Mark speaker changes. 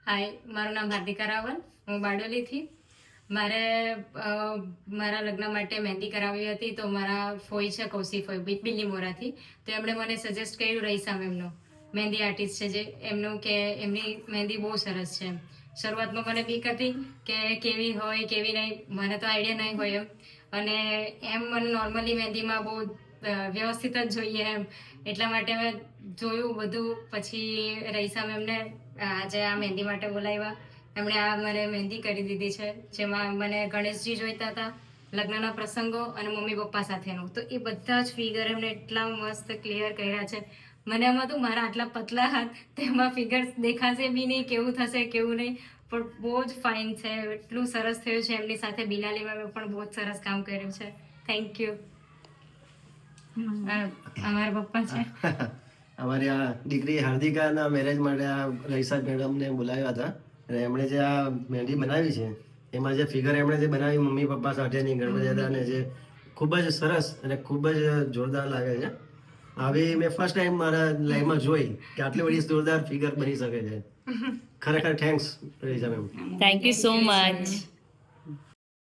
Speaker 1: હાય, મારું નામ હાર્દિકા રાવલ, હું બારડોલીથી. મારે મારા લગ્ન માટે મહેંદી કરાવી હતી, તો મારા ફોઈ છે કૌશિક ફોઈ બિલીમોરાથી, તો એમણે મને સજેસ્ટ કર્યું રહીસા મેમનો, મહેંદી આર્ટિસ્ટ છે જે એમનું, કે એમની મહેંદી બહુ સરસ છે. શરૂઆતમાં મને બીક હતી કે કેવી હોય કેવી નહીં, મને તો આઈડિયા નહીં હોય એમ, અને એમ મને નોર્મલી મહેંદીમાં બહુ વ્યવસ્થિત જ જોઈએ એમ, એટલા માટે મેં જોયું બધું. પછી રહીસા મેમને આજે આ મહેંદી માટે બોલાવ્યા. એમણે આ મને મહેંદી કરી દીધી છે, જેમાં મને ગણેશજી જોઈતા હતા, લગ્નના પ્રસંગો અને મમ્મી પપ્પા સાથેનું, તો એ બધા જ ફિગર એમણે એટલા મસ્ત ક્લિયર કર્યા છે. મને એમ હતું મારા આટલા પતલા હાથ, તેમાં ફિગર દેખાશે બી નહીં, કેવું થશે કેવું નહીં, પણ બહુ જ ફાઇન છે, એટલું સરસ થયું છે. એમની સાથે બિનાલીમાં મેં પણ બહુ જ સરસ કામ કર્યું છે. Thank you. અમારા પપ્પા છે.
Speaker 2: અમારી આ દીકરી હાર્દિકાના મેરેજ માટે આ રહીસા મેડમને બોલાવ્યા હતા, અને એમણે જે આ મહેંદી બનાવી છે એમાં જે ફિગર એમણે જે બનાવી મમ્મી પપ્પા સાથેની ગણપતિ દાદાને, જે ખૂબ જ સરસ અને ખૂબ જ જોરદાર લાગે છે. આવી મેં ફર્સ્ટ ટાઈમ મારા લાઈફમાં જોઈ કે આટલી બધી જોરદાર ફિગર બની શકે છે. ખરેખર thanks Rahisa ma'am.
Speaker 3: Thank you so much.